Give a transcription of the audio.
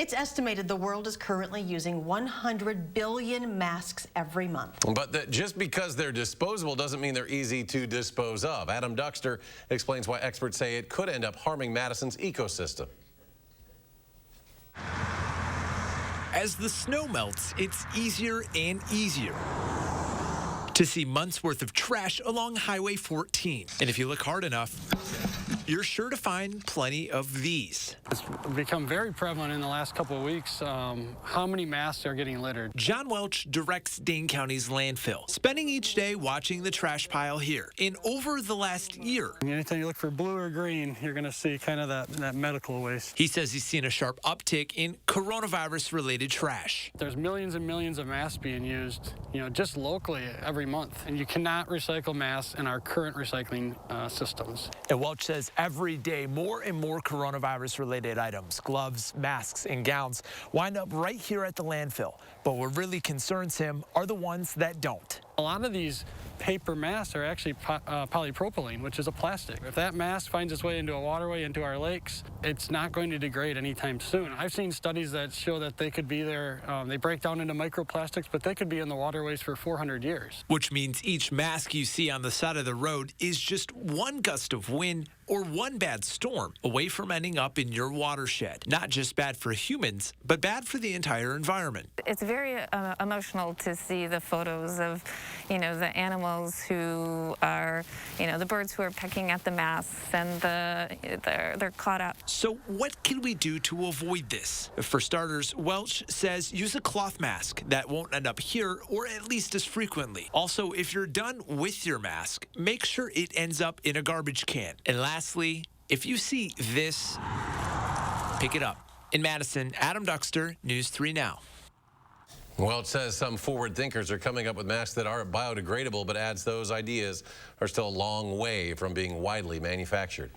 It's estimated the world is currently using 100 billion masks every month. But just because they're disposable doesn't mean they're easy to dispose of. Adam Duxter explains why experts say it could end up harming Madison's ecosystem. As the snow melts, it's easier and easier to see months worth of trash along Highway 14. And if you look hard enough, you're sure to find plenty of these. It's become very prevalent in the last couple of weeks, how many masks are getting littered. John Welch directs Dane County's landfill, spending each day watching the trash pile here. And over the last year, Anytime you look for blue or green, you're going to see kind of that medical waste. he says he's seen a sharp uptick in coronavirus-related trash. There's millions and millions of masks being used, just locally every month. And you cannot recycle masks in our current recycling systems. And Welch says every day more and more coronavirus-related items, gloves, masks, and gowns wind up right here at the landfill. But what really concerns him are the ones that don't. A lot of these paper masks are actually polypropylene, which is a plastic. If that mask finds its way into a waterway, into our lakes, it's not going to degrade anytime soon. I've seen studies that show that they could be there, they break down into microplastics, but they could be in the waterways for 400 years. Which means each mask you see on the side of the road is just one gust of wind or one bad storm away from ending up in your watershed. Not just bad for humans, but bad for the entire environment. It's very emotional to see the photos of, the animals who are, the birds who are pecking at the masks and they're caught up. So what can we do to avoid this? For starters, Welch says use a cloth mask that won't end up here or at least as frequently. Also, if you're done with your mask, make sure it ends up in a garbage can. And lastly, if you see this, pick it up. In Madison, Adam Duxter, News 3 Now. Well, it says some forward thinkers are coming up with masks that are biodegradable, but adds those ideas are still a long way from being widely manufactured.